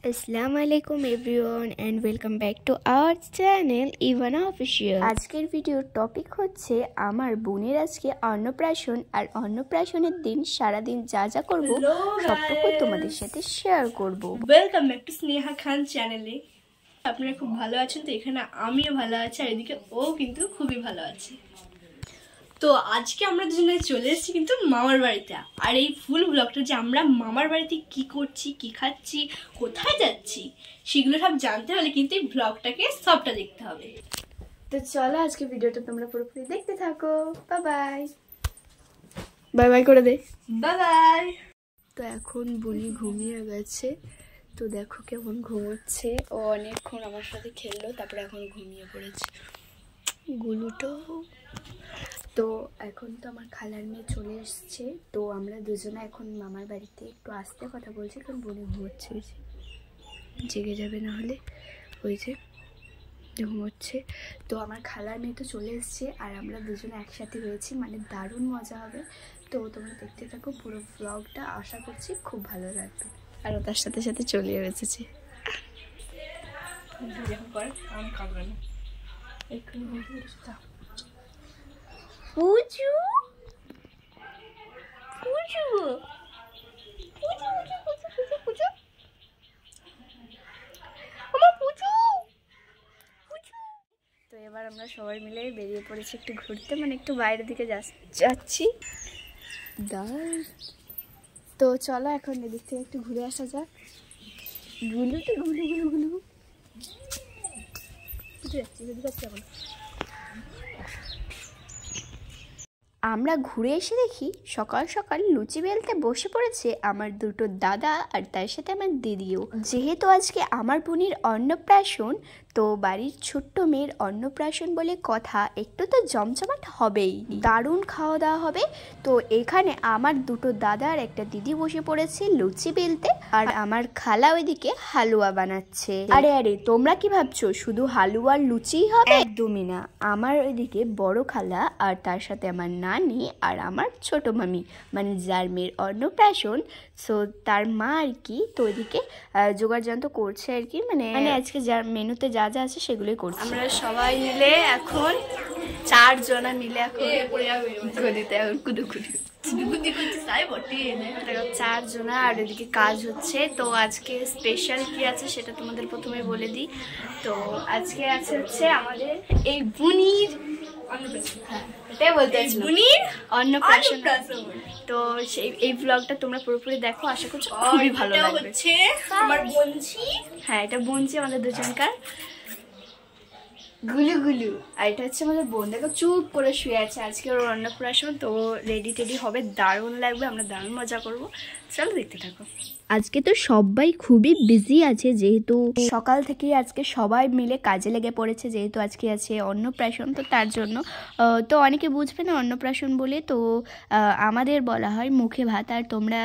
Assalamualaikum everyone and welcome back to our channel Ivana Official। আজকের ভিডিওর topic হচ্ছে আমার বোনের আজকে অন্নপ্রাশন আর অন্নপ্রাশনের দিন সারা দিন যা যা করব সবটুকু তোমাদের সাথে শেয়ার করব। ওয়েলকাম ব্যাক টু স্নেহা খান চ্যানেলে। আপনারা খুব ভালো আছেন তো? এখানে আমিও ভালো আছি আর এদিকে ও কিন্তু খুবই ভালো আছে। তো আজকে আমরা দুজনে চলে এসেছি কিন্তু মামার বাড়িতে। আর এই ফুল ব্লগটা যে আমরা মামার বাড়িতে কি করছি, কি খাচ্ছি, কোথায় যাচ্ছি সেগুলো সব জানতে হলে কিন্তু এই ব্লগটাকে সবটা দেখতে হবে। তো চলো আজকে ভিডিওটা তোমরা পুরোপুরি দেখতে থাকো। বাই বাই বাই বাই করে দে, বাই বাই। তো এখন বুনি ঘুমিয়ে গেছে, তো দেখো কেমন ঘুমোচ্ছে। ও অনেকক্ষণ আমার সাথে খেললো, তারপরে এখন ঘুমিয়ে পড়েছে গুলুটো। তো এখন তো আমার খালার মেয়ে চলে এসছে, তো আমরা দুজনে এখন মামার বাড়িতে একটু আস্তে কথা বলছি, কারণ বোনে ঘুমোচ্ছে, ওই যে জেগে যাবে না হলে, ওই যে ঘুমোচ্ছে। তো আমার খালার মেয়ে তো চলে এসছে আর আমরা দুজনে একসাথে হয়েছি, মানে দারুণ মজা হবে। তো তোমরা দেখতে থাকো পুরো ব্লগটা, আশা করছি খুব ভালো লাগবে। আর ও তার সাথে সাথে চলে এসেছে। পুচু পুচু পুচু পুচু পুচু পুচু আমার পুচু পুচু। তো এবার আমরা সবাই মিলে বেরিয়ে পড়েছি একটু ঘুরতে, মানে একটু বাইরের দিকে যাচ্ছি। তো চলো এখন এদিক থেকে একটু ঘুরে আসা যাক। গুলুতে গুলু গুলু গুলু যাচ্ছি এখন। আমরা ঘুরে এসে দেখি সকাল সকাল লুচি বেলতে বসে পড়েছে আমার দুটো দাদা আর তার সাথে আমার দিদিও। যেহেতু আজকে আমার বোনের অন্নপ্রাশন, তো বাড়ির ছোট্ট মেয়ের অন্নপ্রাশন বলে কথা, একটু তো জমজমাট হবেই, দারুণ খাওয়া দাওয়া হবে। তো এখানে আমার দুটো দাদা আর একটা দিদি বসে পড়েছে লুচি বেলতে, আর আমার খালা ওইদিকে হালুয়া বানাচ্ছে। আরে আরে তোমরা কি ভাবছো শুধু হালুয়া আর লুচিই হবে? একদমই না, আমার ওইদিকে বড় খালা আর তার সাথে আমার নানি আর আমার ছোট মামি, মানে যার মেয়ের অন্নপ্রাশন, সো তার মা আর কি। তো ওইদিকে জোগাড় যন্ত্র করছে আর কি, মানে আজকে যা মেনুতে যা যা আছে সেগুলোই করছি। আমরা সবাই মিলে এখন 4 জনা মিলে এখন 4 জনা, আর এদিকে কাজ হচ্ছে। তো আজকে স্পেশাল কি আছে সেটা তোমাদের প্রথমে বলে দিই। তো আজকে আছে হচ্ছে আমাদের এই বুনির অন্নপ্রাশন। তো সেই এই ব্লগটা তোমরা পুরোপুরি দেখো, আশা করছি খুবই ভালো লাগবে। আমার বোনছি, হ্যাঁ এটা বোনছি আমাদের দুজনকার, গুলু গুলু। আর এটা হচ্ছে আমাদের বোন, দেখো চুপ করে শুয়ে আছে। আজকে ওর অন্নপ্রাশন, তো রেডি টেডি হবে, দারুণ লাগবে, আমরা দারুণ মজা করবো। চলো দেখতে থাকো। আজকে তো সবাই খুবই বিজি আছে, যেহেতু সকাল থেকেই আজকে সবাই মিলে কাজে লেগে পড়েছে, যেহেতু আজকে আছে অন্নপ্রাশন। তো তার জন্য তো অনেকে বুঝবে না অন্নপ্রাশন বলে, তো আমাদের বলা হয় মুখে ভাত, আর তোমরা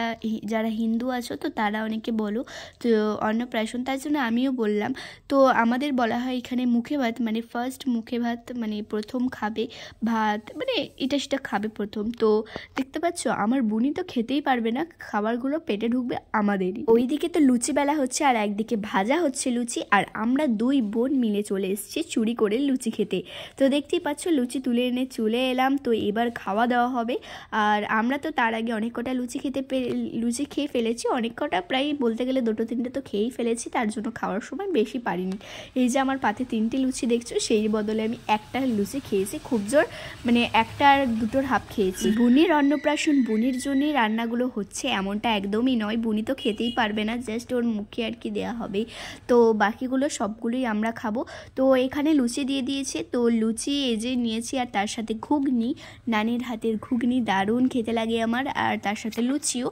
যারা হিন্দু আছো তো তারা অনেকে বলো তো অন্নপ্রাশন, তার জন্য আমিও বললাম। তো আমাদের বলা হয় এখানে মুখে ভাত, মানে ফার্স্ট মুখে ভাত, মানে প্রথম খাবে ভাত, মানে এটা সেটা খাবে প্রথম। তো দেখতে পাচ্ছ আমার বুনি তো খেতেই পারবে না, খাবারগুলো পেটে ঢুকবে আমাদেরই। ওইদিকে তো লুচি বেলা হচ্ছে আর একদিকে ভাজা হচ্ছে লুচি, আর আমরা 2 বোন মিলে চলে এসেছি চুরি করে লুচি খেতে। তো দেখতেই পাচ্ছ লুচি তুলে এনে চলে এলাম। তো এবার খাওয়া দাওয়া হবে, আর আমরা তো তার আগে অনেক কটা লুচি খেয়ে ফেলেছি, অনেক কটা, প্রায় বলতে গেলে 2-3টে তো খেয়েই ফেলেছি, তার জন্য খাওয়ার সময় বেশি পারিনি। এই যে আমার পাতে 3টে লুচি দেখছো, সেই বদলে আমি একটা লুচি খেয়েছি, খুব জোর, মানে একটা আর দুটোর হাফ খেয়েছি। বুনির অন্নপ্রাশন, বুনির জন্যই রান্নাগুলো হচ্ছে এমনটা একদমই নয়, বুনি তো খেতেই পারবে না, জাস্ট ওর মুখে আর কি দেওয়া হবে। তো বাকিগুলো সবগুলোই আমরা খাবো। তো এখানে লুচি দিয়ে দিয়েছে, তো লুচি এই যে নিয়েছি, আর তার সাথে ঘুগনি, নানির হাতের ঘুগনি দারুণ খেতে লাগে আমার, আর তার সাথে লুচিও।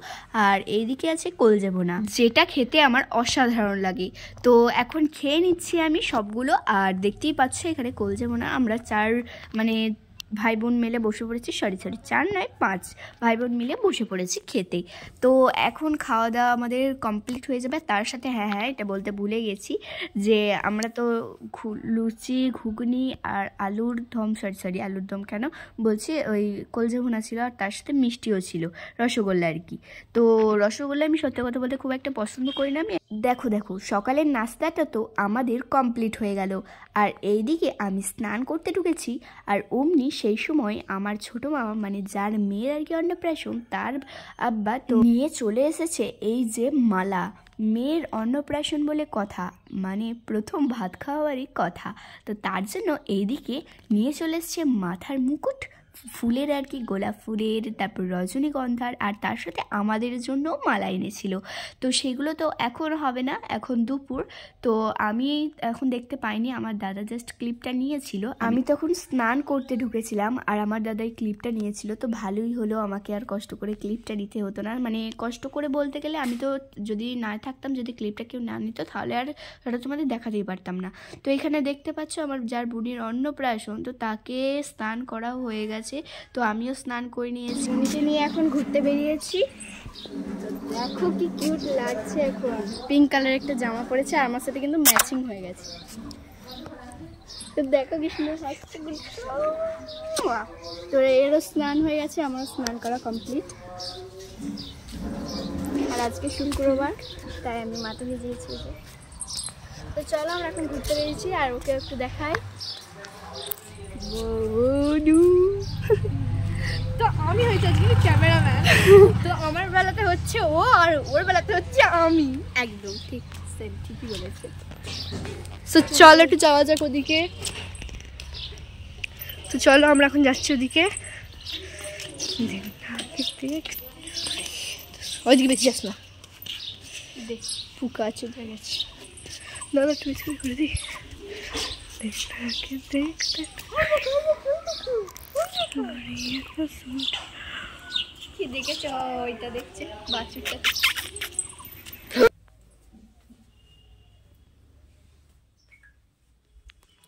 আর এইদিকে আছে কলজে বোনা, যেটা খেতে আমার অসাধারণ লাগে। তো এখন খেয়ে নিচ্ছি আমি সবগুলো, আর দেখতেই পাচ্ছ এখানে কলজে বোনা আমরা 4 মানে ভাই বোন মিলে বসে পড়েছি, সরি 4 নয় 5 ভাই বোন মিলে বসে পড়েছি খেতে। তো এখন খাওয়া দাওয়া আমাদের কমপ্লিট হয়ে যাবে। তার সাথে হ্যাঁ এটা বলতে ভুলে গেছি যে আমরা তো লুচি, ঘুগনি আর আলুর দম, সরি আলুর দম কেন বলছি, ওই কলজা ভুনা ছিল আর তার সাথে মিষ্টিও ছিল, রসগোল্লা আর কি। তো রসগোল্লা আমি সত্যি কথা বলতে খুব একটা পছন্দ করি না। আমি দেখো সকালের নাস্তাটা তো আমাদের কমপ্লিট হয়ে গেল, আর এইদিকে আমি স্নান করতে ঢুকেছি। আর অমনি সেই সময় আমার ছোটো মামা, মানে যার মেয়ের আর কি অন্নপ্রাশন, তার আব্বা তো নিয়ে চলে এসেছে এই যে মালা। মেয়ের অন্নপ্রাশন বলে কথা, মানে প্রথম ভাত খাওয়ারই কথা। তো তার জন্য এইদিকে নিয়ে চলে এসছে মাথার মুকুট, ফুলের আর কি, গোলাপ ফুলের, তারপর রজনীগন্ধার, আর তার সাথে আমাদের জন্য মালা এনেছিল। তো সেগুলো তো এখন হবে না, এখন দুপুর। তো আমি এখন দেখতে পাইনি, আমার দাদা জাস্ট ক্লিপটা নিয়েছিল। আমি তখন স্নান করতে ঢুকেছিলাম আর আমার দাদা এই ক্লিপটা নিয়েছিল। তো ভালোই হলো, আমাকে আর কষ্ট করে ক্লিপটা নিতে হতো না। মানে কষ্ট করে বলতে গেলে আমি তো যদি না থাকতাম, যদি ক্লিপটা কেউ না নিত, তাহলে আর সেটা তোমাদের দেখাতেই পারতাম না। তো এখানে দেখতে পাচ্ছ আমার যার বোনের অন্নপ্রাশন, তো তাকে স্নান করা হয়ে গেছে। তো আমিও স্নান করে নিয়েছি, নিজে নিয়ে এখন ঘুরতে বেরিয়েছি। দেখো কি কিউট লাগছে, এখন পিঙ্ক কালার একটা জামা পরেছে আর আমার সাথে কিন্তু ম্যাচিং হয়ে গেছে। তো দেখো কি সুন্দর লাগছে। তো এরও স্নান হয়ে গেছে, আমারও স্নান করা কমপ্লিট। আর আজকে শুক্রবার, তাই আমি মাথা ভিজিয়েছি। তো চলো আমরা এখন ঘুরতে বেরিয়েছি, আর ওকে একটু দেখাই। তো আমি হয়েছি আজকে ক্যামেরাম্যান। তো আমার বেলাতে হচ্ছে ও আর ওর বেলাতে হচ্ছে আমি। একদম ঠিক, ঠিকই বলেছে। তো চলো একটু যাওয়া যাক ওদিকে। তো চলো আমরা এখন যাচ্ছি ওদিকে। ওইদিকে বেশি যাস না, দেখ ফুকা চলে গেছে। দাদা একটু বেশি করে দিই। কি দেখেছ? ওইটা দেখছে বাছুরটা।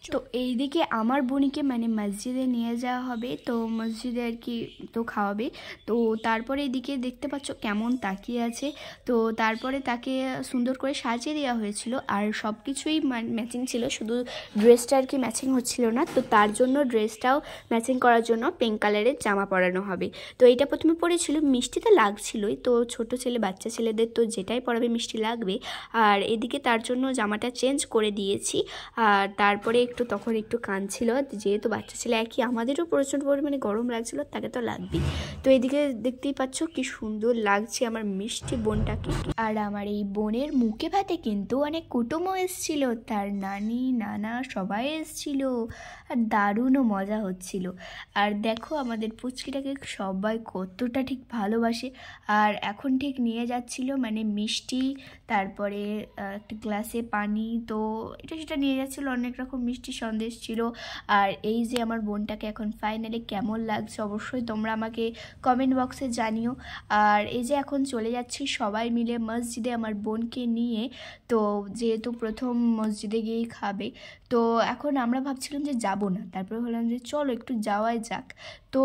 তো এইদিকে আমার বোনকে মানে মসজিদে নিয়ে যাওয়া হবে, তো মসজিদে আর কি তো খাওয়াবে। তো তারপরে এদিকে দেখতে পাচ্ছ কেমন তাকিয়ে আছে। তো তারপরে তাকে সুন্দর করে সাজিয়ে দেওয়া হয়েছিল, আর সব কিছুই ম্যাচিং ছিল, শুধু ড্রেসটা আর কি ম্যাচিং হচ্ছিল না। তো তার জন্য ড্রেসটাও ম্যাচিং করার জন্য পিঙ্ক কালারের জামা পরানো হবে। তো এইটা প্রথমে পরেছিল, মিষ্টি তো লাগছিলই, তো ছোট ছেলে বাচ্চা ছেলেদের তো যেটাই পরাবে মিষ্টি লাগবে। আর এদিকে তার জন্য জামাটা চেঞ্জ করে দিয়েছি। আর তারপরে তখন একটু কাঁদছিল, যেহেতু বাচ্চা ছেলে একই, আমাদেরও প্রচণ্ড পরিমাণে গরম লাগছিল, তাকে তো লাগবেই। তো এদিকে দেখতেই পাচ্ছ কি সুন্দর লাগছে আমার মিষ্টি বোনটাকে। আর আমার এই বোনের মুখে ভাতে কিন্তু অনেক কুটুমও এসেছিল, তার নানি নানা সবাই এসেছিল, আর দারুণও মজা হচ্ছিল। আর দেখো আমাদের পুচকিটাকে সবাই কতটা ঠিক ভালোবাসে। আর এখন ঠিক নিয়ে যাচ্ছিল মানে মিষ্টি, তারপরে একটা গ্লাসে পানি, তো এটা সেটা নিয়ে যাচ্ছিলো, অনেক রকম মিষ্টি সন্দেশ ছিল। আর এই যে আমার বোনটাকে এখন ফাইনালি কেমন লাগছে অবশ্যই তোমরা আমাকে কমেন্ট বক্সে জানিও। আর এই যে এখন চলে যাচ্ছি সবাই মিলে মসজিদে আমার বোনকে নিয়ে। তো যেহেতু প্রথম মসজিদে গিয়েই খাবে, তো এখন আমরা ভাবছিলাম যে যাব না, তারপরে হলাম যে চলো একটু যাওয়াই যাক। তো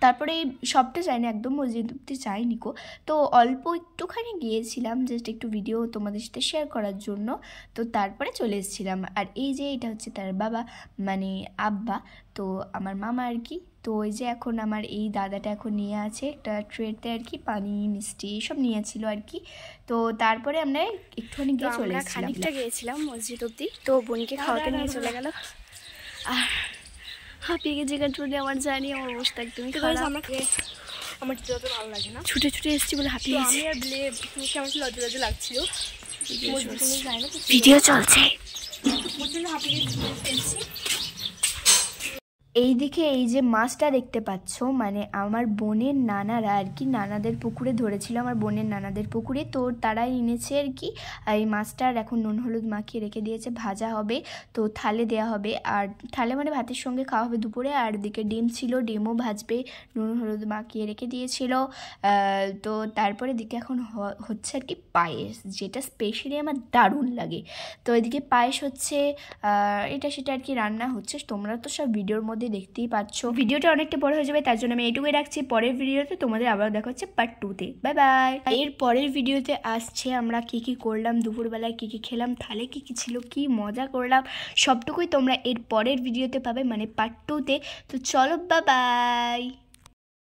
তারপরে সবটা যাইনি, একদম মসজিদ অব্দি যাইনি গো, তো অল্প একটুখানি গিয়েছিলাম জাস্ট একটু ভিডিও তোমাদের সাথে শেয়ার করার জন্য। তো তারপরে চলে এসেছিলাম। আর এই যে এটা হচ্ছে তার বাবা, মানে আব্বা, তো আমার মামা আর কি। তো ওই যে এখন আমার এই দাদাটা এখন নিয়ে আছে একটা ট্রেতে আর কি পানি মিষ্টি সব নিয়েছিল আর কি। তো তারপরে আমরা একটুখানি গিয়ে চলে এসেছিলাম, খানিকটা গিয়েছিলাম মসজিদ অব্দি। তো বোনকে খাওয়াতে নিয়ে চলে গেল, আর হাঁপিয়ে গেছে কাটুনে আমার, জানি আমার অবস্থা একদমই খারাপ। আমার যত ভালো লাগে না, ছুটে ছুটে এসেছি বলে হাঁপিয়ে গেছি। আমি আর আমার লজ্জা লজ্জা লাগছিল, ভিডিও চলছে। প্রচন্ড হাঁপিয়ে গেছি। এই দিকে এই যে মাছটা দেখতে পাচ্ছ, মানে আমার বোনের নানারা আর কি নানাদের পুকুরে ধরেছিল, আমার বোনের নানাদের পুকুরে, তো তারাই এনেছে আর কি এই মাছটার। এখন নুন হলুদ মাখিয়ে রেখে দিয়েছে, ভাজা হবে, তো থালে দেওয়া হবে। আর থালে মানে ভাতের সঙ্গে খাওয়া হবে দুপুরে। আর দিকে ডিম ছিল, ডিমও ভাজবে, নুন হলুদ মাখিয়ে রেখে দিয়েছিল। তো তারপরে দিকে এখন হচ্ছে আর কি পায়েস, যেটা স্পেশালি আমার দারুণ লাগে। তো এদিকে পায়েস হচ্ছে, এটা সেটা আর কি রান্না হচ্ছে, তোমরা তো সব ভিডিওর মধ্যে মধ্যে দেখতেই পাচ্ছ। ভিডিওটা অনেকটা বড় হয়ে যাবে, তার জন্য আমি এইটুকুই রাখছি। পরের ভিডিওতে তোমাদের আবার দেখা হচ্ছে পার্ট 2-তে। Bye bye. এর পরের ভিডিওতে আসছে আমরা কি কি করলাম, দুপুরবেলায় কি কি খেলাম, থালে কি কি ছিল, কি মজা করলাম, সবটুকুই তোমরা এর পরের ভিডিওতে পাবে, মানে পার্ট 2-তে। তো চলো, বাই বাই।